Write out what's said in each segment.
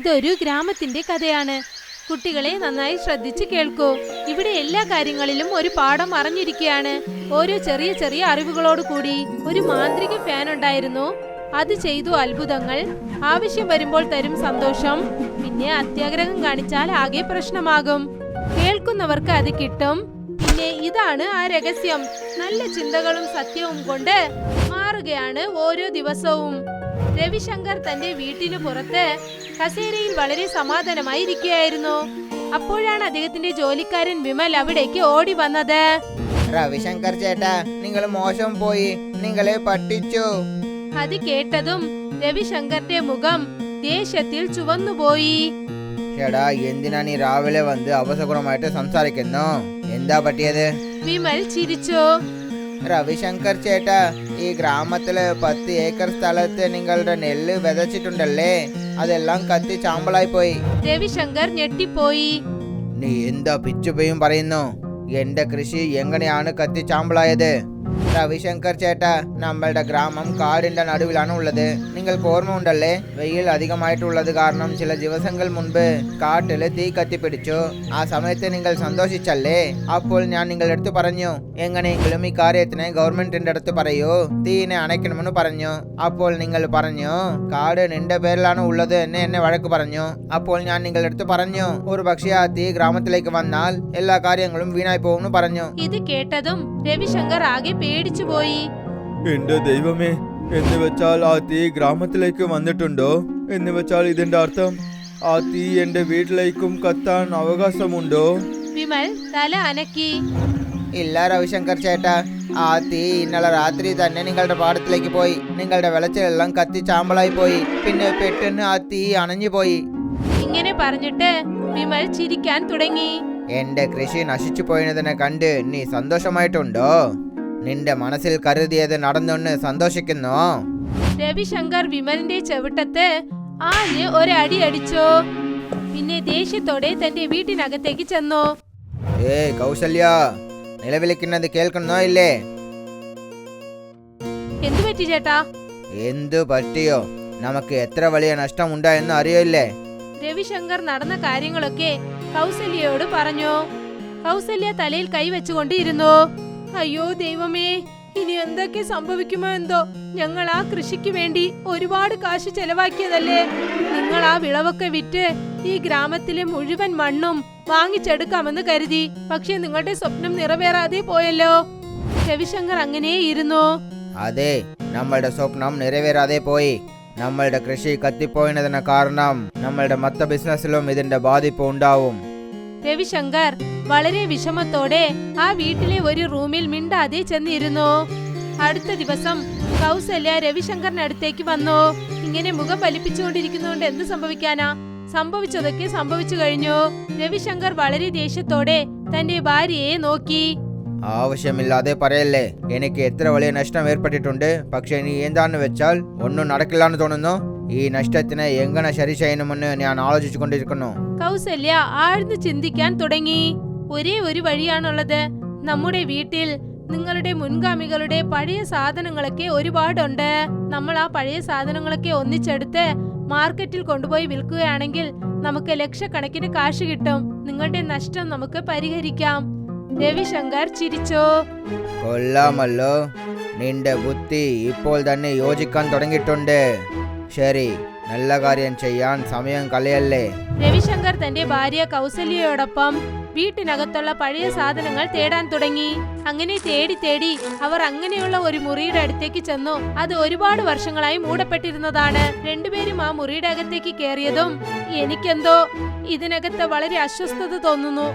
ഇതൊരു ഗ്രാമത്തിന്റെ കഥയാണ്. കുട്ടികളെ നന്നായി ശ്രദ്ധിച്ച് കേൾക്കൂ. ഇവിടെ എല്ലാ കാര്യങ്ങളിലും ഒരു പാഠം അറിഞ്ഞിരിക്കുകയാണ്. ഓരോ ചെറിയ ചെറിയ അറിവുകളോട് കൂടി. ഒരു മാന്ത്രിക ഫാൻ ഉണ്ടായിരുന്നു. അത് ചെയ്തു അത്ഭുതങ്ങൾ. ആവശ്യം വരുമ്പോൾ തരും സന്തോഷം. പിന്നെ അത്യാഗ്രഹം കാണിച്ചാൽ ആകെ പ്രശ്നമാകും. കേൾക്കുന്നവർക്ക് അത് കിട്ടും. പിന്നെ ഇതാണ് ആ രഹസ്യം. നല്ല ചിന്തകളും സത്യവും കൊണ്ട് മാറുകയാണ് ഓരോ ദിവസവും. രവിശങ്കർ തന്റെ വീട്ടിന് പുറത്ത് കസേരയിൽ വളരെ സമാധാനമായി ഇരിക്കുകയായിരുന്നു. അപ്പോഴാണ് അദ്ദേഹത്തിന്റെ ജോലിക്കാരൻ വിമൽ അവിടേക്ക് ഓടി വന്നത്. രവിശങ്കർ ചേട്ടാ, നിങ്ങൾ മോശം പോയി, നിങ്ങളെ പറ്റിച്ചു. അത് കേട്ടതും രവിശങ്കറിന്റെ മുഖം ദേഷ്യത്തിൽ ചുവന്നുപോയി. ചേട്ടാ, എന്തിനാ നീ രാവിലെ വന്ന് അവസരമായിട്ട് സംസാരിക്കുന്നു? എന്താ പറ്റിയത്? വിമൽ ചിരിച്ചു. രവിശങ്കർ ചേട്ടാ, ഈ ഗ്രാമത്തില് 10 ഏക്കർ സ്ഥലത്ത് നിങ്ങളുടെ നെല്ല് വിതച്ചിട്ടുണ്ടല്ലേ, അതെല്ലാം കത്തി ചാമ്പലായി പോയി. രവിശങ്കർ ഞെട്ടിപ്പോയി. നീ എന്താ പിച്ചുപയും പറയുന്നു? എന്റെ കൃഷി എങ്ങനെയാണ് കത്തി ചാമ്പലായത്? രവിശങ്കർ ചേട്ടാ, നമ്മളുടെ ഗ്രാമം കാടിന്റെ നടുവിലാണ് ഉള്ളത്. നിങ്ങൾക്ക് ഓർമ്മ ഉണ്ടല്ലേ? വെയിൽ അധികമായിട്ടുള്ളത് കാരണം ചില ദിവസങ്ങൾ മുൻപ് കാട്ടില് തീ കത്തിപ്പിടിച്ചു. ആ സമയത്ത് നിങ്ങൾ സന്തോഷിച്ചല്ലേ? അപ്പോൾ ഞാൻ നിങ്ങളുടെ അടുത്ത് പറഞ്ഞു, എങ്ങനെയെങ്കിലും ഈ കാര്യത്തിന് ഗവൺമെന്റിന്റെ അടുത്ത് പറയൂ, തീനെ അണയ്ക്കണമെന്ന് പറഞ്ഞു. അപ്പോൾ നിങ്ങൾ പറഞ്ഞു, കാട് നിന്റെ പേരിലാണ് ഉള്ളത് എന്ന് എന്നെ വഴക്ക് പറഞ്ഞു. അപ്പോൾ ഞാൻ നിങ്ങളുടെ അടുത്ത് പറഞ്ഞു, ഒരു പക്ഷേ ആ തീ ഗ്രാമത്തിലേക്ക് വന്നാൽ എല്ലാ കാര്യങ്ങളും വീണായി പോകുമെന്ന് പറഞ്ഞു. ഇത് കേട്ടതും രവിശങ്കർ ആകെ പേടിച്ചുപോയി. എന്റെ ദൈവമേ, എന്ന് വെച്ചാൽ ആ തീ ഗ്രാമത്തിലേക്ക് വന്നിട്ടുണ്ടോ? എന്ന് വെച്ചാൽ ഇതിന്റെ അർത്ഥം ആ തീ എന്റെ വീട്ടിലേക്കും കത്താൻ അവകാശമുണ്ടോ? വിമൽ തല അനക്കി. ഇല്ല രവിശങ്കർ ചേട്ടാ, ആ തീ ഇന്നലെ രാത്രി തന്നെ നിങ്ങളുടെ പാടത്തിലേക്ക് പോയി. നിങ്ങളുടെ വിളച്ചിലെല്ലാം കത്തി ചാമ്പലായി പോയി. പിന്നെ പെട്ടെന്ന് ആ തീ അണഞ്ഞു പോയി. ഇങ്ങനെ പറഞ്ഞിട്ട് വിമൽ ചിരിക്കാൻ തുടങ്ങി. എന്റെ കൃഷി നശിച്ചു പോയതിനെ കണ്ട് നീ സന്തോഷമായിട്ടുണ്ടോ? നിന്റെ മനസ്സിൽ കരുതിയത് നടന്നൊന്ന് സന്തോഷിക്കുന്നോ? രവിശങ്കർ വിമലിന്റെ ചെവിട്ടത്ത് ആഞ്ഞ് ഒരടി അടിച്ചു. പിന്നെ ദേഷ്യത്തോടെ തന്റെ വീട്ടിനകത്തേക്ക് ചെന്നു. കൗസല്യ, നിലവിളിക്കുന്നത് കേൾക്കുന്നോ ഇല്ലേ? എന്തു പറ്റി ചേട്ടാ? എന്തു പറ്റിയോ? നമുക്ക് എത്ര വലിയ നഷ്ടം ഉണ്ടായെന്ന് അറിയില്ലേ? രവിശങ്കർ നടന്ന കാര്യങ്ങളൊക്കെ കൗസല്യയോട് പറഞ്ഞു. കൗസല്യ തലയിൽ കൈവച്ചുകൊണ്ടിരുന്നു. അയ്യോ ദൈവമേ, ഇനി എന്തൊക്കെ സംഭവിക്കുമോ എന്തോ. ഞങ്ങൾ ആ കൃഷിക്ക് വേണ്ടി ഒരുപാട് കാശ് ചെലവാക്കിയതല്ലേ. നിങ്ങൾ ആ വിളവൊക്കെ വിറ്റ് ഈ ഗ്രാമത്തിലെ മുഴുവൻ മണ്ണും വാങ്ങിച്ചെടുക്കാമെന്ന് കരുതി. പക്ഷെ നിങ്ങളുടെ സ്വപ്നം നിറവേറാതെ പോയല്ലോ. രവിശങ്കർ അങ്ങനെ ഇരുന്നു. അതെ, നമ്മളുടെ സ്വപ്നം നിറവേറാതെ പോയി. നമ്മളുടെ കൃഷി കത്തിപ്പോയതിന് കാരണം നമ്മളുടെ മൊത്ത ബിസിനസ്സിലും ഇതിന്റെ ബാധിപ്പ് ഉണ്ടാവും. രവിശങ്കർ വളരെ വിഷമത്തോടെ ആ വീട്ടിലെ ഒരു റൂമിൽ മിണ്ടാതെ ചെന്നിരുന്നു. അടുത്ത ദിവസം കൗസല്യ രവിശങ്കറിന്റെ അടുത്തേക്ക് വന്നു. ഇങ്ങനെ മുഖം വലിപ്പിച്ചുകൊണ്ടിരിക്കുന്നതുകൊണ്ട് എന്ത് സംഭവിക്കാനാ? സംഭവിച്ചതൊക്കെ സംഭവിച്ചു കഴിഞ്ഞു. രവിശങ്കർ വളരെ ദേഷ്യത്തോടെ തന്റെ ഭാര്യയെ നോക്കി. ആവശ്യമില്ലാതെ പറയല്ലേ. എനിക്ക് എത്ര വലിയ നഷ്ടം ഏർപ്പെട്ടിട്ടുണ്ട്. പക്ഷെ നീ എന്താന്ന് വെച്ചാൽ ഒന്നും നടക്കില്ലാന്ന് തോന്നുന്നു. ഈ നഷ്ടത്തിന് എങ്ങനെ ശരി ചെയ്യണമെന്ന് ഞാൻ ആലോചിച്ചു കൊണ്ടിരിക്കുന്നു. കൗസല്യ ആഴ്ന്നു ചിന്തിക്കാൻ തുടങ്ങി. ഒരേ ഒരു വഴിയാണുള്ളത്. നമ്മുടെ വീട്ടിൽ നിങ്ങളുടെ മുൻഗാമികളുടെ പഴയ സാധനങ്ങളൊക്കെ ഒരുപാടുണ്ട്. നമ്മൾ ആ പഴയ സാധനങ്ങളൊക്കെ ഒന്നിച്ചെടുത്ത് മാർക്കറ്റിൽ കൊണ്ടുപോയി വിൽക്കുകയാണെങ്കിൽ നമുക്ക് ലക്ഷക്കണക്കിന് കാശ് കിട്ടും. നിങ്ങളുടെ നഷ്ടം നമുക്ക് പരിഹരിക്കാം. രവിശങ്കർ ചിരിച്ചു. കൊള്ളാമല്ലോ, നിന്റെ ബുദ്ധി ഇപ്പോൾ തന്നെ യോജിക്കാൻ തുടങ്ങിയിട്ടുണ്ട്. ശരി, നല്ല കാര്യം ചെയ്യാൻ സമയം കളയല്ലേ. രവിശങ്കർ തന്റെ ഭാര്യ കൗസല്യയോടൊപ്പം വീട്ടിനകത്തുള്ള പഴയ സാധനങ്ങൾ തേടാൻ തുടങ്ങി. അങ്ങനെ തേടി തേടി അവർ അങ്ങനെയുള്ള ഒരു മുറിയുടെ അടുത്തേക്ക് ചെന്നു. അത് ഒരുപാട് വർഷങ്ങളായി മൂടപ്പെട്ടിരുന്നതാണ്. രണ്ടുപേരും ആ മുറിയുടെ അകത്തേക്ക് കയറിയതും എനിക്കെന്തോ ഇതിനകത്ത് വളരെ അസ്വസ്ഥത തോന്നുന്നു.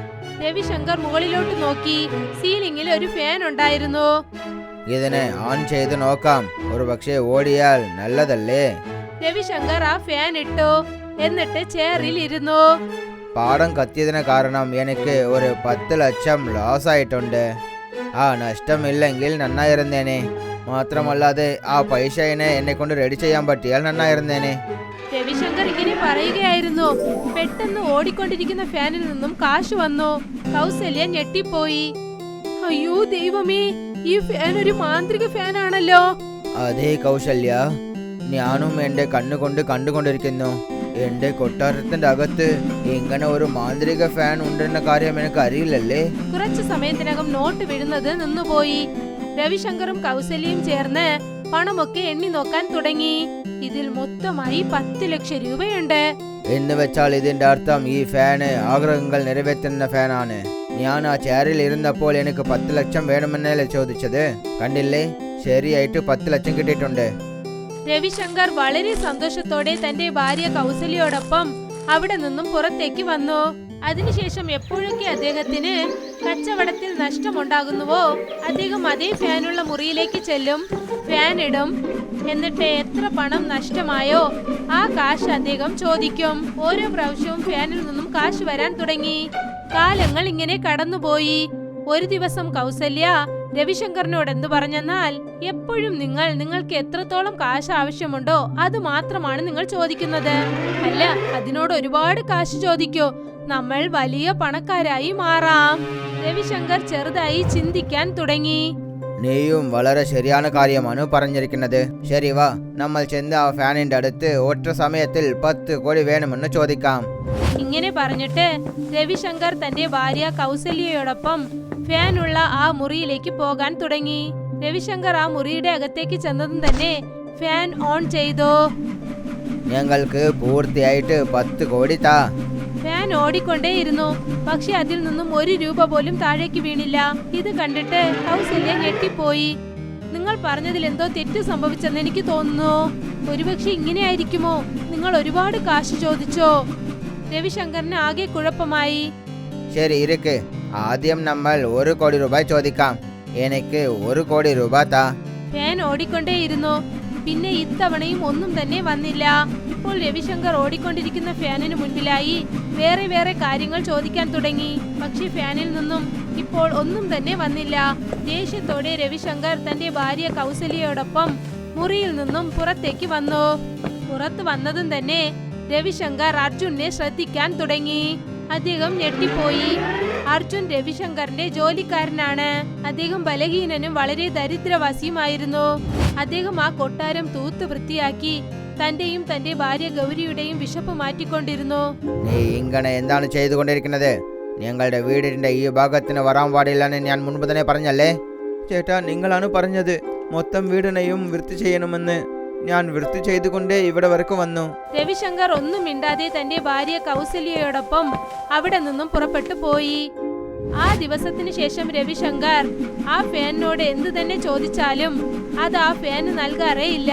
രവിശങ്കർ മുകളിലോട്ട് നോക്കി. സീലിംഗിൽ ഒരു ഫാൻ ഉണ്ടായിരുന്നു. ഇതിനെ ഓൺ ചെയ്ത് നോക്കാം, ഒരു പക്ഷേ ഓടിയാൽ നല്ലതല്ലേ? രവിശങ്കർ ആ ഫാൻ ഇട്ടു. എന്നിട്ട് ചെയറിൽ ഇരുന്നു. പാടം കത്തിയതിന് കാരണം എനിക്ക് ഒരു 10 ലക്ഷം ലോസ് ആയിട്ടുണ്ട്. ആ നഷ്ടമില്ലെങ്കിൽ നന്നായിരുന്നേനെ. മാത്രമല്ലാതെ ആ പൈസനെ എന്നെ കൊണ്ട് റെഡി ചെയ്യാൻ പറ്റിയാൽ നന്നായിരുന്നേനെ. രവിശങ്കർ ഇങ്ങനെ പറയുകയായിരുന്നു. പെട്ടെന്ന് ഓടിക്കൊണ്ടിരിക്കുന്ന ഫാനിൽ നിന്നും കാശ് വന്നു. കൗസല്യ ഞെട്ടിപ്പോയി. അയ്യോ ദൈവമേ, ഈ ഫാൻ ഒരു മാന്ത്രിക ഫാനാണല്ലോ. അതേ കൗസല്യ, ഞാനും എന്റെ കണ്ണുകൊണ്ട് കണ്ടുകൊണ്ടിരിക്കുന്നു. എന്റെ കൊട്ടാരത്തിന്റെ അകത്ത് ഇങ്ങനെ ഒരു മാന്ത്രിക ഫാൻ ഉണ്ടെന്ന കാര്യം എനിക്ക് അറിയില്ലല്ലേ. കുറച്ചു സമയത്തിനകം നോട്ട് വീഴുന്നത് നിന്നുപോയി. രവിശങ്കറും കൗസല്യയും ചേർന്ന് പണമൊക്കെ എണ്ണി നോക്കാൻ തുടങ്ങി. ഇതിൽ മൊത്തമായി 10 ലക്ഷം രൂപയുണ്ട്. എന്ന് വെച്ചാൽ ഇതിന്റെ അർത്ഥം ഈ ഫാന് ആഗ്രഹങ്ങൾ നിറവേറ്റുന്ന ഫാനാണ്. ഞാൻ ആ ചെയറിൽ ഇരുന്നപ്പോൾ എനിക്ക് 10 ലക്ഷം വേണമെന്നല്ലേ ചോദിച്ചത്. കണ്ടില്ലേ, ശരിയായിട്ട് 10 ലക്ഷം കിട്ടിയിട്ടുണ്ട്. രവിശങ്കർ വളരെ സന്തോഷത്തോടെ തന്റെ ഭാര്യ കൗസല്യയോടൊപ്പം അവിടെ നിന്നും പുറത്തേക്ക് വന്നു. അതിനുശേഷം എപ്പോഴൊക്കെ അദ്ദേഹത്തിന് കച്ചവടത്തിൽ നഷ്ടമുണ്ടാകുന്നുവോ അദ്ദേഹം അതേ ഫാനുള്ള മുറിയിലേക്ക് ചെല്ലും, ഫാൻ ഇടും. എന്നിട്ട് എത്ര പണം നഷ്ടമായോ ആ കാശ് അദ്ദേഹം ചോദിക്കും. ഓരോ പ്രാവശ്യവും ഫാനിൽ നിന്നും കാശ് വരാൻ തുടങ്ങി. കാലങ്ങൾ ഇങ്ങനെ കടന്നുപോയി. ഒരു ദിവസം കൗസല്യ രവിശങ്കറിനോട് എന്തു പറഞ്ഞെന്നാൽ, എപ്പോഴും നിങ്ങൾക്ക് എത്രത്തോളം കാശ് ആവശ്യമുണ്ടോ അത് മാത്രമാണ് നിങ്ങൾ ചോദിക്കുന്നത്. അല്ല, അതിനോട് ഒരുപാട് കാശ് ചോദിക്കോ, നമ്മൾ വലിയ പണക്കാരായി മാറാം. രവിശങ്കർ ചെറുതായി ചിന്തിക്കാൻ തുടങ്ങി. നീയും വളരെ ശരിயான കാര്യമാണ് പറഞ്ഞിരിക്കുന്നത്. ശരി, വാ, നമ്മൾ ചെന്ന് ആ ഫാനിന്റെ അടുത്ത് ഒറ്റ സമയത്തിൽ 10 കോടി വേണമെന്ന് ചോദിക്കാം. ഇങ്ങനെ പറഞ്ഞിട്ട് രവിശങ്കർ തന്റെ ഭാര്യ കൗസല്യയോടൊപ്പം ഫാനുള്ള ആ മുറിയിലേക്ക് പോകാൻ തുടങ്ങി. രവിശങ്കർ ആ മുറിയുടെ അകത്തേക്ക് ചെന്നതും തന്നെ ഫാൻ ഓൺ ചെയ്തു. ഞങ്ങൾക്ക് പൂർത്തിയായിട്ട് 10 കോടി താ. ഫാൻ ഓടിക്കൊണ്ടേയിരുന്നു. പക്ഷെ അതിൽ നിന്നും 1 രൂപ പോലും താഴേക്ക് വീണില്ല. ഇത് കണ്ടിട്ട് കൗസല്യ ഞെട്ടിപ്പോയി. നിങ്ങൾ പറഞ്ഞതിൽ എന്തോ തെറ്റ് സംഭവിച്ചെന്ന് എനിക്ക് തോന്നുന്നു. ഒരുപക്ഷെ ഇങ്ങനെയായിരിക്കുമോ? നിങ്ങൾ ഒരുപാട് കാശ് ചോദിച്ചോ? രവിശങ്കറിന് ആകെ കുഴപ്പമായി. ശരി, ഇരിക്ക്. ആദ്യം നമ്മൾ 1 കോടി രൂപ ചോദിക്കാം. എനിക്ക് 1 കോടി രൂപ താ. ഫാൻ ഓടിക്കൊണ്ടേയിരുന്നു. പിന്നെ ഇത്തവണയും ഒന്നും തന്നെ വന്നില്ല. ഇപ്പോൾ രവിശങ്കർ ഓടിക്കൊണ്ടിരിക്കുന്ന ഫാനിന് മുൻപിലായി വേറെ കാര്യങ്ങൾ ചോദിക്കാൻ തുടങ്ങി. പക്ഷെ ഫാനിൽ നിന്നും ഇപ്പോൾ ഒന്നും തന്നെ വന്നില്ല. ദേഷ്യത്തോടെ രവിശങ്കർ തന്റെ ഭാര്യ കൗസല്യയോടൊപ്പം മുറിയിൽ നിന്നും പുറത്തേക്ക് വന്നു. പുറത്തു വന്നതും തന്നെ രവിശങ്കർ അർജുനെ ശ്രദ്ധിക്കാൻ തുടങ്ങി. അദ്ദേഹം ഞെട്ടിപ്പോയി. അർജുൻ രവിശങ്കറിന്റെ ജോലിക്കാരനാണ്. അദ്ദേഹം ബലഹീനനും വളരെ ദരിദ്രവാസിയുമായിരുന്നു. അദ്ദേഹം ആ കൊട്ടാരം തൂത്ത് വൃത്തിയാക്കി തന്റെയും തന്റെ ഭാര്യ ഗൗരിയുടെയും വിശപ്പ് മാറ്റിക്കൊണ്ടിരുന്നു. നീ ഇങ്ങനെ എന്താണ് ചെയ്തുകൊണ്ടിരിക്കുന്നത്? ഞങ്ങളുടെ വീടിന്റെ ഈ ഭാഗത്തിന് വരാൻ പാടില്ലെന്ന് ഞാൻ മുൻപ് തന്നെ പറഞ്ഞല്ലേ? ചേട്ടാ, നിങ്ങളാണ് പറഞ്ഞത് മൊത്തം വീടിനെയും വൃത്തി ചെയ്യണമെന്ന്. ഞാൻ വൃത്തി ചെയ്തുകൊണ്ടേ ഇവിടെ വരക്ക് വന്നു. രവിശങ്കർ ഒന്നും മിണ്ടാതെ തന്റെ ഭാര്യ കൗസല്യയോടൊപ്പം അവിടെ നിന്നും പുറപ്പെട്ടു പോയി. ആ ദിവസത്തിന് ശേഷം രവിശങ്കർ ആ ഫാനിനോട് എന്തു തന്നെ ചോദിച്ചാലും അത് ആ ഫാന് നൽകാറേ ഇല്ല.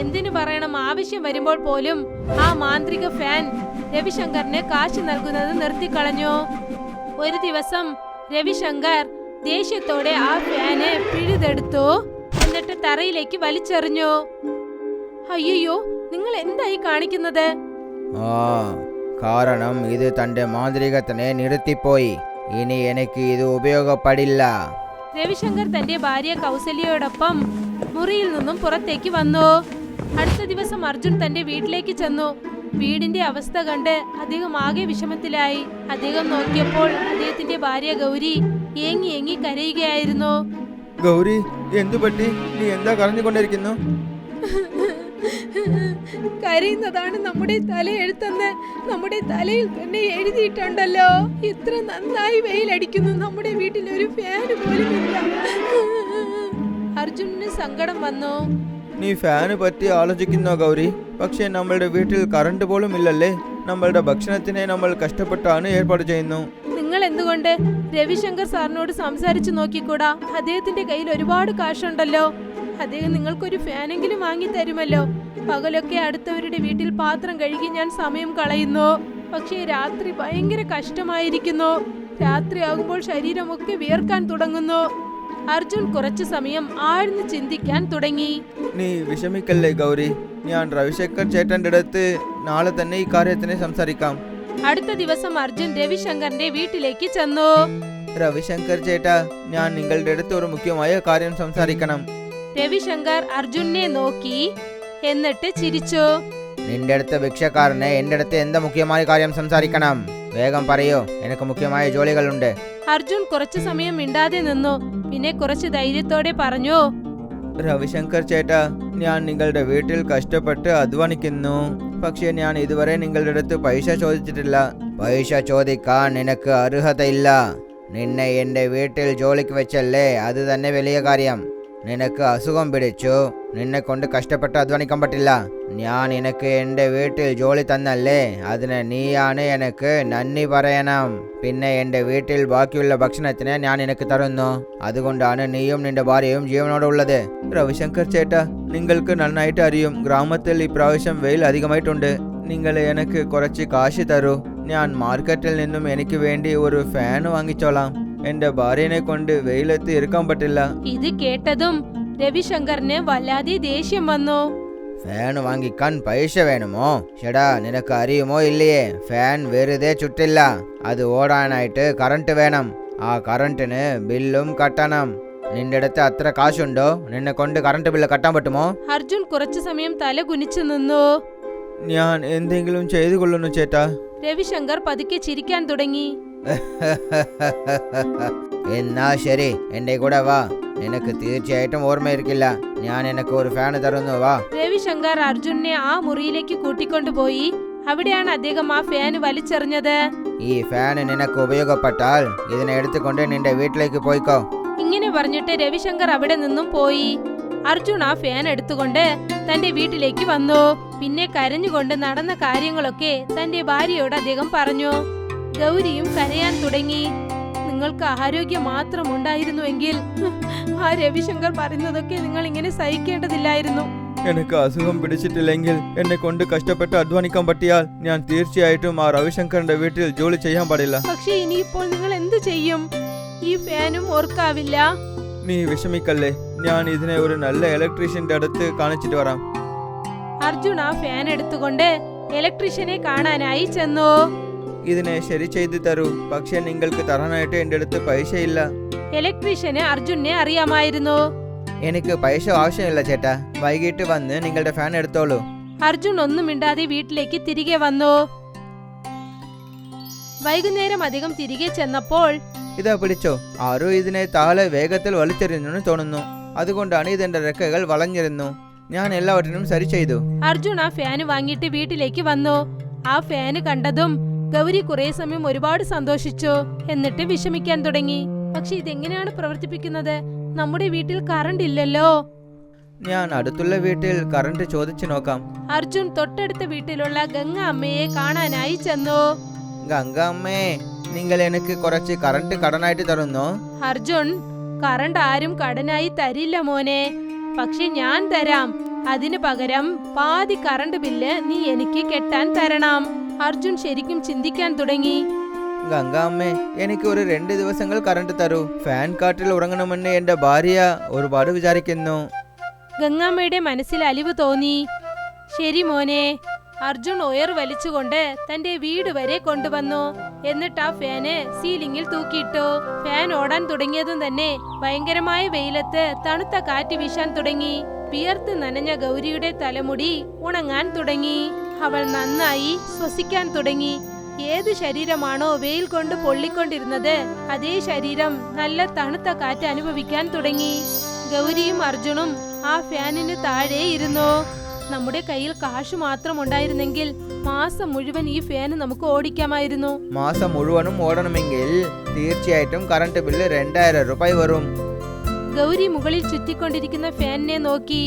എന്തിനു പറയണം, ആവശ്യം വരുമ്പോൾ പോലും ആ മാന്ത്രിക ഫാൻ രവിശങ്കറിന് കാശ് നൽകുന്നത് നിർത്തിക്കളഞ്ഞു. ഒരു ദിവസം രവിശങ്കർ ദേഷ്യത്തോടെ ആ ഫാന് പിഴുതെടുത്തു. എന്നിട്ട് തറയിലേക്ക് വലിച്ചെറിഞ്ഞു. അയ്യോ, നിങ്ങൾ എന്തായി കാണിക്കുന്നത്? കാരണം ഇത് തന്റെ മാന്ത്രികത്തിനെ നിർത്തിപ്പോയി. ഇനി എനിക്ക് ഇത് ഉപയോഗപ്പെടില്ല. രവിശങ്കർ തന്റെ ഭാര്യ കൗസല്യയോടൊപ്പം മുറിയിൽ നിന്നും പുറത്തേക്ക് വന്നു. അടുത്ത ദിവസം അർജുൻ തന്റെ വീട്ടിലേക്ക് ചെന്നു. വീടിന്റെ അവസ്ഥ കണ്ട് അദ്ദേഹം ആകെ വിഷമത്തിലായി. അദ്ദേഹം നോക്കിയപ്പോൾ അദ്ദേഹത്തിന്റെ ഭാര്യ ഗൗരി ഏങ്ങി കരയുകയായിരുന്നു. ഗൗരി, എന്തു പറ്റി? നീ എന്താ കരഞ്ഞുകൊണ്ടിരിക്കുന്നു? കരയുന്നതാണ് നമ്മുടെ തലയെഴുത്തെന്ന് നമ്മുടെ തലയിൽ തന്നെ എഴുതിയിട്ടുണ്ടല്ലോ. ഇത്ര നന്നായി വെയിലടിക്കുന്നു, നമ്മുടെ വീട്ടിൽ ഒരു ഫാന് പോലും ഇല്ല. അർജുനന് സങ്കടം വന്നു. നീ ഫാന് പറ്റി ആലോചിക്കുന്നോ ഗൗരി? പക്ഷേ നമ്മളുടെ വീട്ടിൽ കറണ്ട് പോലും ഇല്ലല്ലേ? നമ്മളുടെ ഭക്ഷണത്തിനെ നമ്മൾ കഷ്ടപ്പെട്ടാണ് ഏർപ്പാട് ചെയ്യുന്നു. നിങ്ങൾ എന്തുകൊണ്ട് രവിശങ്കർ സാറിനോട് സംസാരിച്ചു നോക്കിക്കൂടാ? അദ്ദേഹത്തിന്റെ കയ്യിൽ ഒരുപാട് കാശുണ്ടല്ലോ. അദ്ദേഹം നിങ്ങൾക്കൊരു ഫാനെങ്കിലും വാങ്ങി തരുമല്ലോ. പകലൊക്കെ അടുത്തവരുടെ വീട്ടിൽ പാത്രം കഴുകി ഞാൻ സമയം കളയുന്നു. പക്ഷേ രാത്രി ഭയങ്കര കഷ്ടമായിരിക്കുന്നു. രാത്രിയാകുമ്പോൾ ശരീരമൊക്കെ വിയർക്കാൻ തുടങ്ങുന്നു. അർജുൻ കുറച്ചു സമയം ആഴ്ന്നു ചിന്തിക്കാൻ തുടങ്ങി. നീ വിഷമിക്കല്ലേ ഗൗരി, ഞാൻ രവിശങ്കർ ചേട്ടന്റെ അടുത്ത് നാളെ തന്നെ ഈ കാര്യത്തിനെ സംസാരിക്കാം. അടുത്ത ദിവസം അർജുൻ രവിശങ്കറിന്റെ വീട്ടിലേക്ക് ചെന്നു. രവിശങ്കർ ചേട്ടാ, ഞാൻ നിങ്ങളുടെ അടുത്ത് ഒരു മുഖ്യമായ കാര്യം സംസാരിക്കണം. രവിശങ്കർ അർജുനെ നോക്കി എന്നിട്ട് ചിരിച്ചു. നിന്റെ അടുത്ത് ഭിക്ഷക്കാരനെ എന്റെ അടുത്ത് എന്താ മുഖ്യമായ കാര്യം സംസാരിക്കണം? വേഗം പറയോ, എനിക്ക് മുഖ്യമായ ജോലികളുണ്ട്. അർജുൻ കുറച്ചു സമയം മിണ്ടാതെ നിന്നു. പിന്നെ കുറച്ച് ധൈര്യത്തോടെ പറഞ്ഞു, രവിശങ്കർ ചേട്ടാ, ഞാൻ നിങ്ങളുടെ വീട്ടിൽ കഷ്ടപ്പെട്ട് അധ്വാനിക്കുന്നു. പക്ഷേ ഞാൻ ഇതുവരെ നിങ്ങളുടെ അടുത്ത് പൈസ ചോദിച്ചിട്ടില്ല. പൈസ ചോദിക്കാൻ നിനക്ക് അർഹതയില്ല. നിന്നെ എൻ്റെ വീട്ടിൽ ജോലിക്ക് വെച്ചല്ലേ, അത് തന്നെ വലിയ കാര്യം. നിനക്ക് അസുഖം പിടിച്ചു, നിന്നെ കൊണ്ട് കഷ്ടപ്പെട്ട് അധ്വാനിക്കാൻ പറ്റില്ല. ഞാൻ നിനക്ക് എൻ്റെ വീട്ടിൽ ജോലി തന്നല്ലേ, അതിന് നീയാണ് എനിക്ക് നന്ദി പറയണം. പിന്നെ എൻ്റെ വീട്ടിൽ ബാക്കിയുള്ള ഭക്ഷണത്തിന് ഞാൻ നിനക്ക് തരുന്നു. അതുകൊണ്ടാണ് നീയും നിന്റെ ഭാര്യയും ജീവനോടുള്ളത്. രവിശങ്കർ ചേട്ടാ, നിങ്ങൾക്ക് നന്നായിട്ട് അറിയും, ഗ്രാമത്തിൽ ഇപ്രാവശ്യം വെയിൽ അധികമായിട്ടുണ്ട്. നിങ്ങൾ എനിക്ക് കുറച്ച് കാശ് തരൂ. ഞാൻ മാർക്കറ്റിൽ നിന്നും എനിക്ക് വേണ്ടി ഒരു ഫാൻ വാങ്ങിച്ചോളാം. എന്റെ ഭാര്യനെ കൊണ്ട് വെയിലത്ത് ഇരിക്കാൻ പറ്റില്ല. ഇത് കേട്ടതും രവിശങ്കറിന് വല്ലാതെ ദേഷ്യം വന്നു. ഫാൻ വാങ്ങിക്കാൻ പൈസ വേണമോ? ചേടാ, നിനക്ക് അറിയുമോ ഇല്ലയേ, ഫാൻ വെറുതെ ചുറ്റില്ല, അത് ഓടാനായിട്ട് കറണ്ട് വേണം. ആ കറണ്ടിന് ബില്ലും കട്ടണം. നിന്റെ അടുത്ത് അത്ര കാശുണ്ടോ? നിന്നെ കൊണ്ട് കറണ്ട് ബില്ല് കട്ടാൻ പറ്റുമോ? അർജുൻ കുറച്ചു സമയം തല കുനിച്ചു നിന്നു. ഞാൻ എന്തെങ്കിലും ചെയ്തു കൊള്ളുന്നു ചേട്ടാ. രവിശങ്കർ പതുക്കെ ചിരിക്കാൻ തുടങ്ങി. എന്നാ ശരി, എന്റെ കൂടെ വാ. നിനക്ക് തീർച്ചയായിട്ടും ഓർമ്മയിരിക്കില്ല, ഞാൻ നിനക്ക് ഒരു ഫാൻ തരുന്നു, വാ. രവിശങ്കർ അർജുനെ ആ മുറിയിലേക്ക് കൂട്ടിക്കൊണ്ടുപോയി. അവിടെയാണ് അദ്ദേഹം ആ ഫാന് വലിച്ചെറിഞ്ഞത്. ഈ ഫാൻ നിനക്ക് ഉപയോഗപ്പെട്ടാൽ ഇതിനെ എടുത്തുകൊണ്ട് നിന്റെ വീട്ടിലേക്ക് പോയിക്കോ. ഇങ്ങനെ പറഞ്ഞിട്ട് രവിശങ്കർ അവിടെ നിന്നും പോയി. അർജുൻ ആ ഫാൻ എടുത്തുകൊണ്ട് തന്റെ വീട്ടിലേക്ക് വന്നു. പിന്നെ കരഞ്ഞുകൊണ്ട് നടന്ന കാര്യങ്ങളൊക്കെ തന്റെ ഭാര്യയോട് അദ്ദേഹം പറഞ്ഞു. ഗൗരിയും കരയാൻ തുടങ്ങി. നിങ്ങൾക്ക് ആരോഗ്യം മാത്രം ഉണ്ടായിരുന്നുവെങ്കിൽ ആ രവിശങ്കർ പറയുന്നതൊക്കെ നിങ്ങൾ ഇങ്ങനെ സഹിക്കേണ്ടതില്ലായിരുന്നു. എനിക്ക് അസുഖം പിടിച്ചിട്ടില്ലെങ്കിൽ എന്നെ കൊണ്ട് കഷ്ടപ്പെട്ട് അധ്വാനിക്കാൻ പറ്റിയാൽ ഞാൻ തീർച്ചയായിട്ടും ആ രവിശങ്കറിന്റെ വീട്ടിൽ ജോലി ചെയ്യാൻ പാടില്ല. പക്ഷെ ഇനിയിപ്പോൾ നിങ്ങൾ എന്ത് ചെയ്യും? ഈ ഫാനും ഓർക്കാവില്ല. നീ വിഷമിക്കല്ലേ, ഞാൻ ഇതിനെ ഒരു നല്ല ഇലക്ട്രീഷ്യന്റെ അടുത്ത് കാണിച്ചിട്ട് വരാം. അർജുൻ ആ ഫാൻ എടുത്തുകൊണ്ട് ഇലക്ട്രീഷ്യനെ കാണാനായി ചെന്നു. ഇതിനെ ശരി ചെയ്തു തരൂ, പക്ഷെ നിങ്ങൾക്ക് തരാനായിട്ട് എന്റെ അടുത്ത് പൈസയില്ല. ഇലക്ട്രീഷ്യന് അർജുനെ അറിയാമായിരുന്നു. എനിക്ക് പൈസ ആവശ്യമില്ല ചേട്ടാ, വൈകിട്ട് വന്ന് നിങ്ങളുടെ ഫാൻ എടുത്തോളൂ. അർജുൻ ഒന്നും മിണ്ടാതെ വീട്ടിലേക്ക് തിരികെ വന്നു. വൈകുന്നേരം അധികം തിരികെ ചെന്നപ്പോൾ ഇതാ പിടിച്ചോ. ആരോ ഇതിനെ താഴെ വേഗത്തിൽ വലിച്ചെറിഞ്ഞെന്ന് തോന്നുന്നു, അതുകൊണ്ടാണ് ഇതിന്റെ റെക്കകൾ വളഞ്ഞിരുന്നു. ഞാൻ എല്ലാവറ്റിനും സരി ചെയ്തു. അർജുൻ ആ ഫാന് വാങ്ങിയിട്ട് വീട്ടിലേക്ക് വന്നു. ആ ഫാന് കണ്ടതും ഗൗരി കുറെ സമയം ഒരുപാട് സന്തോഷിച്ചു. എന്നിട്ട് വിഷമിക്കാൻ തുടങ്ങി. പക്ഷെ ഇതെങ്ങനെയാണ് പ്രവർത്തിപ്പിക്കുന്നത്? നമ്മുടെ വീട്ടിൽ കറണ്ട് ഇല്ലല്ലോ. ഞാൻ അടുത്തുള്ള വീട്ടിൽ കറണ്ട് ചോദിച്ചു നോക്കാം. അർജുൻ തൊട്ടടുത്ത വീട്ടിലുള്ള ഗംഗ അമ്മയെ കാണാനായി ചെന്നു. ഗംഗ അമ്മേ, നിങ്ങൾ എനിക്ക് കുറച്ച് കറണ്ട് കടനായിട്ട് തരുന്നോ? അർജുൻ, കറണ്ട് ആരും കടനായി തരില്ല മോനെ, പക്ഷെ ഞാൻ തരാം. അതിനു പകരം പാതി കറണ്ട് ബില്ല് നീ എനിക്ക് കെട്ടാൻ തരണം. അർജുൻ ശരിക്കും ചിന്തിക്കാൻ തുടങ്ങി. ഗംഗ അമ്മേ, എനിക്ക് ഒരു 2 ദിവസങ്ങൾ കറണ്ട് തരൂ. ഫാൻ കാട്ടിൽ ഉറങ്ങണമെന്ന് എന്റെ ഭാര്യ ഒരുപാട് വിചാരിക്കുന്നു. ഗംഗാമ്മയുടെ മനസ്സിൽ അലിവ് തോന്നി. ശരി മോനെ. അർജുൻ ഒയർ വലിച്ചുകൊണ്ട് തന്റെ വീട് വരെ കൊണ്ടുവന്നു. എന്നിട്ട് ആ ഫാന് സീലിംഗിൽ തൂക്കിയിട്ടു. ഫാൻ ഓടാൻ തുടങ്ങിയതും തന്നെ ഭയങ്കരമായ വെയിലത്ത് തണുത്ത കാറ്റ് വീശാൻ തുടങ്ങി. വിയർത്ത് നനഞ്ഞ ഗൗരിയുടെ തലമുടി ഉണങ്ങാൻ തുടങ്ങി. അവൾ നന്നായി ശ്വസിക്കാൻ തുടങ്ങി. ഏത് ശരീരമാണോ വെയിൽ കൊണ്ട് പൊള്ളിക്കൊണ്ടിരുന്നത്, അതേ ശരീരം നല്ല തണുത്ത കാറ്റ് അനുഭവിക്കാൻ തുടങ്ങി. ഗൗരിയും അർജുനും ആ ഫാനിന് താഴെ ഇരുന്നു. നമ്മുടെ കയ്യിൽ കാശ് മാത്രം ഉണ്ടായിരുന്നെങ്കിൽ മാസം മുഴുവൻ ഈ ഫാന് നമുക്ക് ഓടിക്കാമായിരുന്നു. മാസം മുഴുവനും ഓടണമെങ്കിൽ തീർച്ചയായിട്ടും കറണ്ട് ബില്ല് 2000 രൂപ വരും. ഗൗരി മുകളിൽ ചുറ്റിക്കൊണ്ടിരിക്കുന്ന ഫാനിനെ നോക്കി.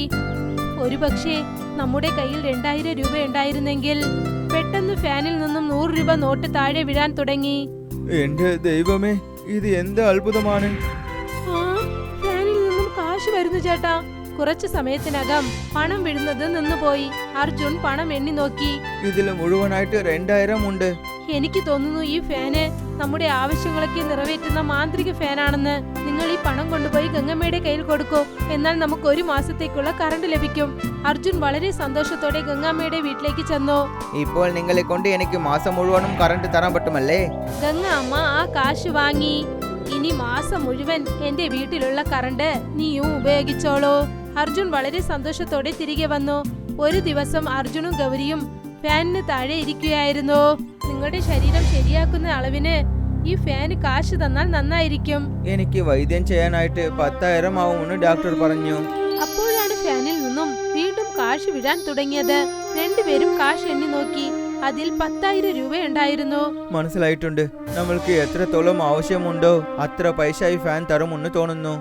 ഒരുപക്ഷെ നമ്മുടെ കയ്യിൽ 2000 രൂപ ഉണ്ടായിരുന്നെങ്കിൽ. പെട്ടെന്ന് ഫാനിൽ നിന്നും 100 രൂപ നോട്ട് താഴെ വീഴാൻ തുടങ്ങി. എന്റെ ദൈവമേ, ഇത് എന്ത് അത്ഭുതമാണ്! ഫാനിൽ നിന്നും കാശ് വരുന്നു ചേട്ടാ. കുറച്ചു സമയത്തിനകം പണം വീഴുന്നത് നിന്നുപോയി. അർജുൻ പണം എണ്ണി നോക്കി. ഇതിൽ മുഴുവനായിട്ട് 2000 ഉണ്ട്. എനിക്ക് തോന്നുന്നു ഈ ഫാന് നമ്മുടെ ആവശ്യങ്ങളൊക്കെ നിറവേറ്റുന്ന മാന്ത്രിക ഫാനാണെന്ന്. നിങ്ങൾ ഈ പണം കൊണ്ടുപോയി ഗംഗമ്മയുടെ കയ്യിൽ കൊടുക്കൂ, എന്നാൽ നമുക്ക് 1 മാസത്തേക്കുള്ള കറണ്ട് ലഭിക്കും. അർജുൻ വളരെ സന്തോഷത്തോടെ ഗംഗമ്മയുടെ വീട്ടിലേക്ക് ചെന്നു. ഇപ്പോൾ നിങ്ങളെ കൊണ്ട് എനിക്ക് മാസം മുഴുവനും കറണ്ട് തരാൻ പറ്റുമല്ലേ? ഗംഗ അമ്മ ആ കാശ് വാങ്ങി. ഇനി മാസം മുഴുവൻ എന്റെ വീട്ടിലുള്ള കറണ്ട് നീയും ഉപയോഗിച്ചോളൂ. അർജുൻ വളരെ സന്തോഷത്തോടെ തിരികെ വന്നു. ഒരു ദിവസം അർജുനും ഗൗരിയും ഫാനിന് താഴെ ഇരിക്കുകയായിരുന്നു. നിങ്ങളുടെ ശരീരം ശരിയാക്കുന്ന അളവിന് ഈ ഫാന് കാശ് തന്നാൽ നന്നായിരിക്കും. എനിക്ക് വൈദ്യം ചെയ്യാനായിട്ട് 10,000 ആവുമെന്ന് ഡോക്ടർ പറഞ്ഞു. അപ്പോഴാണ് ഫാനിൽ നിന്നും വീണ്ടും കാശ് വിടാൻ തുടങ്ങിയത്. രണ്ടുപേരും കാശ് എണ്ണി നോക്കി. അതിൽ 10,000 രൂപയുണ്ടായിരുന്നു. മനസ്സിലായിട്ടുണ്ട്. നമ്മൾക്ക് എത്രത്തോളം ആവശ്യമുണ്ടോ അത്ര പൈസ ഈ ഫാൻ തരുമെന്ന് തോന്നുന്നു.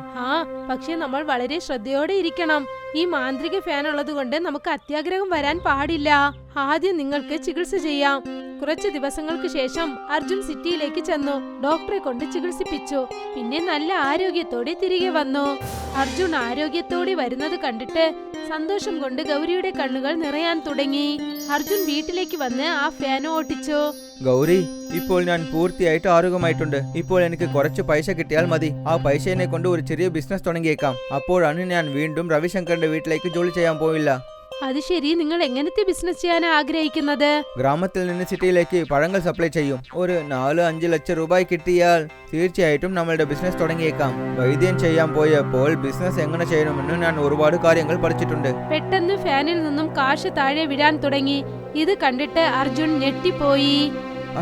പക്ഷെ നമ്മൾ വളരെ ശ്രദ്ധയോടെ ഇരിക്കണം. ഈ മാന്ത്രിക ഫാൻ ഉള്ളത് കൊണ്ട് നമുക്ക് അത്യാഗ്രഹം വരാൻ പാടില്ല. ആദ്യം നിങ്ങൾക്ക് ചികിത്സ ചെയ്യാം. കുറച്ച് ദിവസങ്ങൾക്ക് ശേഷം അർജുൻ സിറ്റിയിലേക്ക് ചെന്നു. ഡോക്ടറെ കൊണ്ട് ചികിത്സിപ്പിച്ചു. പിന്നെ നല്ല ആരോഗ്യത്തോടെ തിരികെ വന്നു. അർജുൻ ആരോഗ്യത്തോടെ വരുന്നത് കണ്ടിട്ട് സന്തോഷം കൊണ്ട് ഗൗരിയുടെ കണ്ണുകൾ നിറയാൻ തുടങ്ങി. അർജുൻ വീട്ടിലേക്ക് വന്ന് ആ ഫാൻ ഓട്ടിച്ചു. ഗൗരി, ഇപ്പോൾ ഞാൻ പൂർത്തിയായിട്ട് ആരോഗ്യമായിട്ടുണ്ട്. ഇപ്പോൾ എനിക്ക് കുറച്ച് പൈസ കിട്ടിയാൽ മതി. ആ പൈസയെ കൊണ്ട് ഒരു ചെറിയ ബിസിനസ് തുടങ്ങിയേക്കാം. അപ്പോഴാണ് ഞാൻ വീണ്ടും രവിശങ്കറിന്റെ വീട്ടിലേക്ക് ജോലി ചെയ്യാൻ പോയില്ല. അത് ശരി, നിങ്ങൾ എങ്ങനത്തെ ബിസിനസ് ചെയ്യാൻ ആഗ്രഹിക്കുന്നത്? ഗ്രാമത്തിൽ നിന്ന് സിറ്റിയിലേക്ക് പഴങ്ങൾ സപ്ലൈ ചെയ്യും. ഒരു 4-5 ലക്ഷം രൂപ കിട്ടിയാൽ തീർച്ചയായിട്ടും നമ്മളുടെ ബിസിനസ് തുടങ്ങിയേക്കാം. വൈദ്യം ചെയ്യാൻ പോയപ്പോൾ ബിസിനസ് എങ്ങനെ ചെയ്യണമെന്ന് ഞാൻ ഒരുപാട് കാര്യങ്ങൾ പഠിച്ചിട്ടുണ്ട്. പെട്ടെന്ന് ഫാനിൽ നിന്നും കാശ് താഴെ വീഴാൻ തുടങ്ങി. ഇത് കണ്ടിട്ട് അർജുൻ ഞെട്ടിപ്പോയി.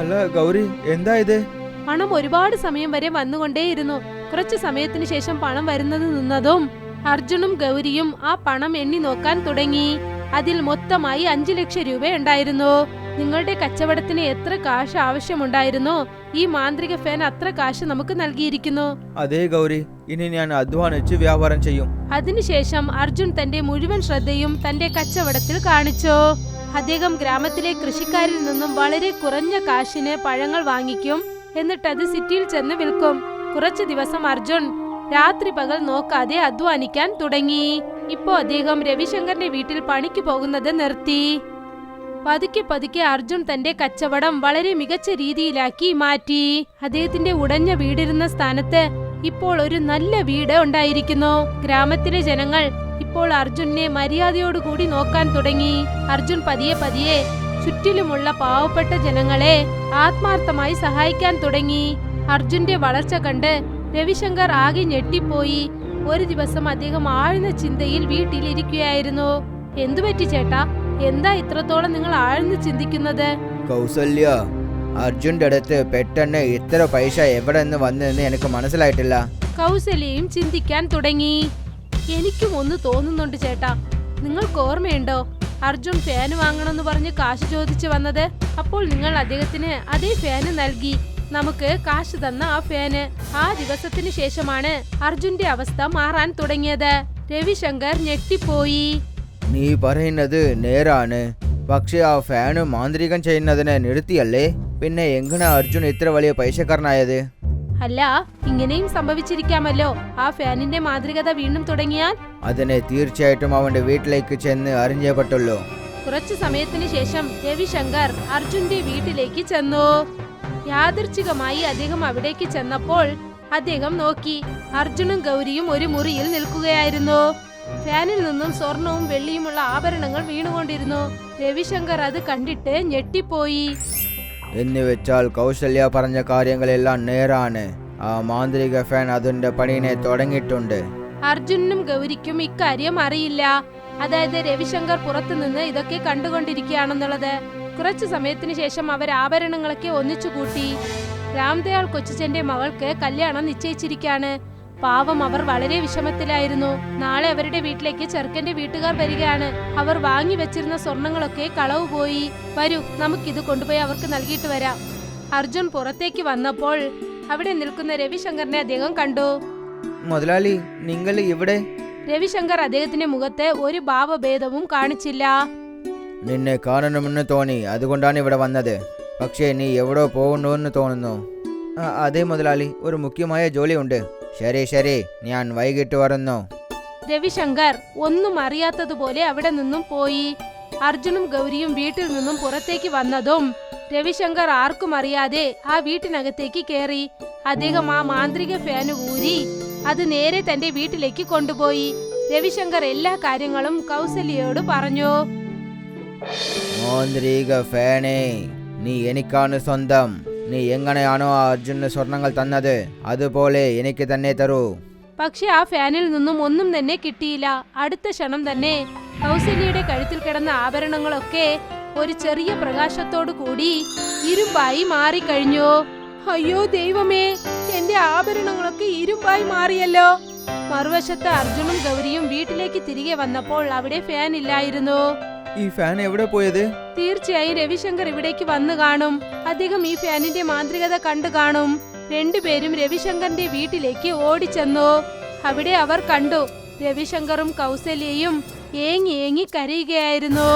അല്ല ഗൗരി, എന്താ ഇത്? പണം ഒരുപാട് സമയം വരെ വന്നുകൊണ്ടേയിരുന്നു. കുറച്ചു സമയത്തിന് ശേഷം പണം വരുന്നത് നിന്നതും അർജുനും ഗൗരിയും ആ പണം എണ്ണി നോക്കാൻ തുടങ്ങി. അതിൽ മൊത്തമായി 5 ലക്ഷം രൂപ ഉണ്ടായിരുന്നു. നിങ്ങളുടെ കച്ചവടത്തിന് എത്ര കാശ് ആവശ്യമുണ്ടായിരുന്നോ ഈ മാന്ത്രിക ഫാൻ അത്ര കാശ് നമുക്ക് നൽകിയിരിക്കുന്നു. അതെ ഗൗരി, ഇനി ഞാൻ അധ്വാനിച്ച് വ്യാപാരം ചെയ്യും. അതിനുശേഷം അർജുൻ തന്റെ മുഴുവൻ ശ്രദ്ധയും തന്റെ കച്ചവടത്തിൽ കാണിച്ചു. അദ്ദേഹം ഗ്രാമത്തിലെ കൃഷിക്കാരിൽ നിന്നും വളരെ കുറഞ്ഞ കാശിന് പഴങ്ങൾ വാങ്ങിക്കും. എന്നിട്ട് അത് സിറ്റിയിൽ ചെന്ന് വിൽക്കും. കുറച്ചു ദിവസം അർജുൻ രാത്രി പകൽ നോക്കാതെ അധ്വാനിക്കാൻ തുടങ്ങി. ഇപ്പോ അദ്ദേഹം രവിശങ്കറിന്റെ വീട്ടിൽ പണിക്ക് പോകുന്നത് നിർത്തി. പതുക്കെ പതുക്കെ അർജുൻ തന്റെ കച്ചവടം വളരെ മികച്ച രീതിയിലാക്കി മാറ്റി. അദ്ദേഹത്തിന്റെ ഉടഞ്ഞ വീടിരുന്ന സ്ഥാനത്ത് ഇപ്പോൾ ഒരു നല്ല വീട് ഉണ്ടായിരിക്കുന്നു. ഗ്രാമത്തിലെ ജനങ്ങൾ ഇപ്പോൾ അർജുനെ മര്യാദയോടുകൂടി നോക്കാൻ തുടങ്ങി. അർജുൻ പതിയെ പതിയെ ചുറ്റിലുമുള്ള പാവപ്പെട്ട ജനങ്ങളെ ആത്മാർത്ഥമായി സഹായിക്കാൻ തുടങ്ങി. അർജുന്റെ വളർച്ച കണ്ട് രവിശങ്കർ ആകെ ഞെട്ടിപ്പോയി. ഒരു ദിവസം അദ്ദേഹം ആഴ്ന്ന ചിന്തയിൽ വീട്ടിലിരിക്കുകയായിരുന്നു. എന്തുപറ്റി ചേട്ടാ? എന്താ ഇത്രത്തോളം നിങ്ങൾ ആഴ്ന്ന് ചിന്തിക്കുന്നത്? കൗസല്യ, അർജുന്റെ അടുത്ത് പെട്ടെന്ന് ഇത്ര പൈസ എവിടെ നിന്ന് വന്നെന്ന് എനിക്ക് മനസ്സിലായിട്ടില്ല. കൗസല്യയും ചിന്തിക്കാൻ തുടങ്ങി. എനിക്കും ഒന്ന് തോന്നുന്നുണ്ട് ചേട്ടാ. നിങ്ങൾക്ക് ഓർമ്മയുണ്ടോ അർജുൻ ഫാന് വാങ്ങണമെന്ന് പറഞ്ഞ് കാശ് ചോദിച്ചു വന്നത്? അപ്പോൾ നിങ്ങൾ അദ്ദേഹത്തിന് അതേ ഫാന് നൽകി. നമുക്ക് കാശ് തന്ന ആ ഫാന്. ആ ദിവസത്തിന് ശേഷമാണ് അർജുന്റെ അവസ്ഥ മാറാൻ തുടങ്ങിയത്. രവിശങ്കർ ഞെട്ടിപ്പോയി. നീ പറയുന്നത് നേരാണ്. പക്ഷെ ആ ഫാന് മാന്ത്രികം ചെയ്യുന്നതിനെ നിർത്തിയല്ലേ? പിന്നെ എങ്ങനെ അർജുൻ ഇത്ര വലിയ പൈസക്കാരനായത്? അല്ല, ഇങ്ങനെയും സംഭവിച്ചിരിക്കാമല്ലോ. ആ ഫാനിന്റെ മാന്ത്രികത വീണ്ടും തുടങ്ങിയാൽ അതിനെ തീർച്ചയായിട്ടും അവന്റെ വീട്ടിലേക്ക് ചെന്ന് അറിഞ്ഞേ പറ്റുള്ളൂ. കുറച്ചു സമയത്തിന് ശേഷം രവിശങ്കർ അർജുന്റെ വീട്ടിലേക്ക് ചെന്നു. യാദൃച്ഛികമായി അദ്ദേഹം അവിടേക്ക് ചെന്നപ്പോൾ അദ്ദേഹം നോക്കി. അർജുനും ഗൗരിയും ഒരു മുറിയിൽ നിൽക്കുകയായിരുന്നു. ഫാനിൽ നിന്നും സ്വർണവും വെള്ളിയുമുള്ള ആഭരണങ്ങൾ വീണുകൊണ്ടിരുന്നു. രവിശങ്കർ അത് കണ്ടിട്ട് ഞെട്ടിപ്പോയി. എന്ന് വെച്ചാൽ കൗസല്യ പറഞ്ഞ കാര്യങ്ങളെല്ലാം നേരാണ്. ആ മാന്ത്രിക ഫാൻ അതിന്റെ പണിയെ തുടങ്ങിയിട്ടുണ്ട്. അർജുനും ഗൗരിക്കും ഇക്കാര്യം അറിയില്ല. അതായത് രവിശങ്കർ പുറത്തുനിന്ന് ഇതൊക്കെ കണ്ടുകൊണ്ടിരിക്കുകയാണെന്നുള്ളത്. കുറച്ചു സമയത്തിന് ശേഷം അവർ ആഭരണങ്ങളൊക്കെ ഒന്നിച്ചു കൂട്ടി. രാംദയാൽ കൊച്ചച്ഛന്റെ മകൾക്ക് കല്യാണം നിശ്ചയിച്ചിരിക്കാണ്. പാവം, അവർ വളരെ വിഷമത്തിലായിരുന്നു. നാളെ അവരുടെ വീട്ടിലേക്ക് ചെറുക്കന്റെ വീട്ടുകാർ വരികയാണ്. അവർ വാങ്ങി വെച്ചിരുന്ന സ്വർണങ്ങളൊക്കെ കളവ് പോയി. വരൂ, നമുക്കിത് കൊണ്ടുപോയി അവർക്ക് നൽകിയിട്ട് വരാം. അർജുൻ പുറത്തേക്ക് വന്നപ്പോൾ അവിടെ നിൽക്കുന്ന രവിശങ്കറിനെ അദ്ദേഹം കണ്ടു. മുതലാളി, നിങ്ങൾ ഇവിടെ? രവിശങ്കർ അദ്ദേഹത്തിന്റെ മുഖത്ത് ഒരു ഭാവഭേദവും കാണിച്ചില്ല. നിന്നെ കാണണമെന്ന് തോന്നി, അതുകൊണ്ടാണ് ഇവിടെ വന്നത്. പക്ഷേ നീ എവിടെ പോകുന്നുവെന്ന് തോന്നുന്നു. അതെ മുതലാളി, ഒരു മുഖ്യമായ ജോലിയുണ്ട്. ശരി ശരി, ഞാൻ വൈകിട്ട് വരുന്നു. രവിശങ്കർ ഒന്നും അറിയാത്തതുപോലെ അവിടെ നിന്നും പോയി. അർജുനും ഗൗരിയും വീട്ടിൽ നിന്നും പുറത്തേക്ക് വന്നതും രവിശങ്കർ ആർക്കും അറിയാതെ ആ വീട്ടിനകത്തേക്ക് കയറി. അദ്ദേഹം ആ മാന്ത്രിക ഫാന് ഊരി അത് നേരെ തന്റെ വീട്ടിലേക്ക് കൊണ്ടുപോയി. രവിശങ്കർ എല്ലാ കാര്യങ്ങളും കൗസല്യയോട് പറഞ്ഞു. മാന്ത്രിക ഫാനേ, നീ എനിക്കാണ് സ്വന്തം. നീ എങ്ങനെയാണോ ആ അർജുന് സ്വർണങ്ങൾ തന്നത് അതുപോലെ എനിക്ക് തന്നെ തരൂ. പക്ഷെ ആ ഫാനിൽ നിന്നും ഒന്നും തന്നെ കിട്ടിയില്ല. അടുത്ത ക്ഷണം തന്നെ കൗസല്യയുടെ കഴുത്തിൽ കിടന്ന ആഭരണങ്ങളൊക്കെ ഒരു ചെറിയ പ്രകാശത്തോടു കൂടി ഇരുമ്പായി മാറിക്കഴിഞ്ഞു. അയ്യോ ദൈവമേ, എന്റെ ആഭരണങ്ങളൊക്കെ ഇരുമ്പായി മാറിയല്ലോ. മറുവശത്ത് അർജുനും ഗൗരിയും വീട്ടിലേക്ക് വീട്ടിലേക്ക് തിരികെ വന്നപ്പോൾ അവിടെ ഫാൻ ഇല്ലായിരുന്നു. ഈ ഫാൻ എവിടെ പോയത്? തീർച്ചയായും രവിശങ്കർ ഇവിടേക്ക് വന്നു കാണും. അദ്ദേഹം ഈ ഫാനിന്റെ മാന്ത്രികത കണ്ടു കാണും. രണ്ടുപേരും രവിശങ്കറിന്റെ വീട്ടിലേക്ക് ഓടിച്ചെന്നു. അവിടെ അവർ കണ്ടു രവിശങ്കറും കൗസല്യയും ഏങ്ങി ഏങ്ങി കരയുകയായിരുന്നു.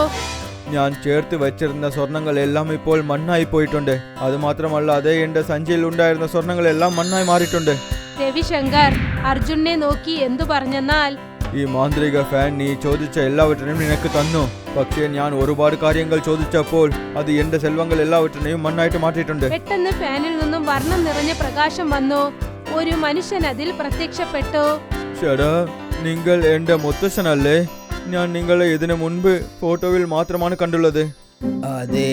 ഞാൻ ചേർത്ത് വെച്ചിരുന്ന സ്വർണങ്ങളെല്ലാം ഇപ്പോൾ മണ്ണായി പോയിട്ടുണ്ട്. അതുമാത്രമല്ലാതെ എന്റെ സഞ്ചിയിൽ ഉണ്ടായിരുന്ന സ്വർണങ്ങളെല്ലാം മണ്ണായി മാറിയിട്ടുണ്ട്. രവിശങ്കർ അർജുനെ നോക്കി എന്തു പറഞ്ഞെന്നാൽ, ഈ മാന്ത്രിക ഫാൻ നീ ചോദിച്ച എല്ലാവറ്റിനെയും നിനക്ക് തന്നു. പക്ഷേ ഞാൻ ഒരുപാട് കാര്യങ്ങൾ ചോദിച്ചപ്പോൾ അത് എന്റെ സെൽവങ്ങൾ എല്ലാവറ്റിനെയും മണ്ണായിട്ട് മാറ്റിയിട്ടുണ്ട്. പെട്ടെന്ന് ഫാനിൽ നിന്നും വർണ്ണം നിറഞ്ഞ പ്രകാശം വന്നു. ഒരു മനുഷ്യൻ അതിൽ പ്രത്യക്ഷപ്പെട്ടു. ചേട്ടാ, നിങ്ങൾ എന്റെ മുത്തശ്ശനല്ലേ? ഞാൻ നിങ്ങളെ ഇതിനു മുൻപ് ഫോട്ടോയിൽ മാത്രമാണ് കണ്ടുള്ളത്. അതെ,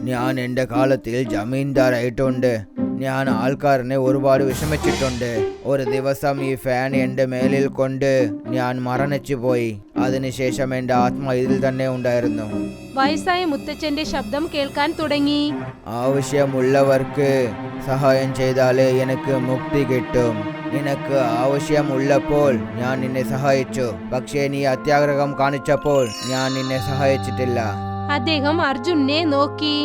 ഞാൻ എൻ്റെ കാലത്തിൽ ജമീന്ദാറായിട്ടുണ്ട്. ഞാൻ ആൾക്കാരനെ ഒരുപാട് വിഷമിച്ചിട്ടുണ്ട്. ഒരു ദിവസം ഈ ഫാൻ എൻ്റെ മേലിൽ കൊണ്ട് ഞാൻ മരണിച്ചു പോയി. അതിനുശേഷം എൻ്റെ ആത്മ ഇതിൽ തന്നെ ഉണ്ടായിരുന്നു. വയസ്സായ മുത്തച്ഛന്റെ ശബ്ദം കേൾക്കാൻ തുടങ്ങി. ആവശ്യമുള്ളവർക്ക് സഹായം ചെയ്താലേ എനിക്ക് മുക്തി കിട്ടും. നിനക്ക് ആവശ്യമുള്ളപ്പോൾ ഞാൻ നിന്നെ സഹായിച്ചു. പക്ഷേ നീ അത്യാഗ്രഹം കാണിച്ചപ്പോൾ ഞാൻ നിന്നെ സഹായിച്ചിട്ടില്ല. അദ്ദേഹം അർജുനെ നോക്കി.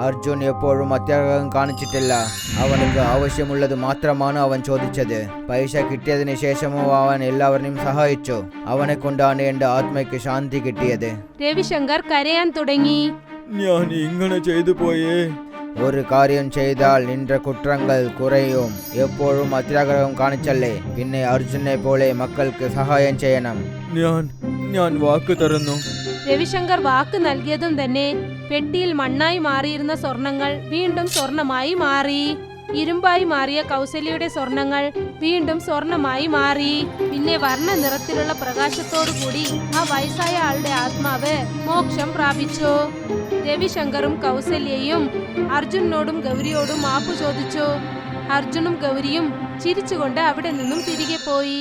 അർജുൻ എപ്പോഴും അത്യാഗ്രഹം കാണിച്ചിട്ടില്ല. അവനക്ക് ആവശ്യമുള്ളത് മാത്രമാണ് അവൻ ചോദിച്ചത്. പൈസ കിട്ടിയതിന് ശേഷമോ അവൻ എല്ലാവരെയും സഹായിച്ചു. അവനെ കൊണ്ടാണ് എൻ്റെ ആത്മയ്ക്ക് ശാന്തി കിട്ടിയത്. രവിശങ്കർ കരയാൻ തുടങ്ങി. ഞാൻ ഇങ്ങനെ ചെയ്തു പോയേ. ഒരു കാര്യം ചെയ്താൽ നിന്റെ കുറ്റങ്ങൾ കുറയും. എപ്പോഴും അത്യാഗ്രഹം കാണിച്ചല്ലേ. പിന്നെ അർജുനെ പോലെ മക്കൾക്ക് സഹായം ചെയ്യണം. ഞാൻ വാക്ക് തരുന്നു. രവിശങ്കർ വാക്ക് നൽകിയതും തന്നെ പെട്ടിയിൽ മണ്ണായി മാറിയിരുന്ന സ്വർണങ്ങൾ വീണ്ടും സ്വർണമായി മാറി. ഇരുമ്പായി മാറിയ കൗസല്യയുടെ സ്വർണങ്ങൾ വീണ്ടും സ്വർണമായി മാറി. പിന്നെ വർണ്ണ നിറത്തിലുള്ള പ്രകാശത്തോടു കൂടി ആ വയസ്സായ ആളുടെ ആത്മാവ് മോക്ഷം പ്രാപിച്ചു. രവിശങ്കറും കൗസല്യയും അർജുനോടും ഗൗരിയോടും മാപ്പ് ചോദിച്ചു. അർജുനും ഗൗരിയും ചിരിച്ചുകൊണ്ട് അവിടെ നിന്നും തിരികെ പോയി.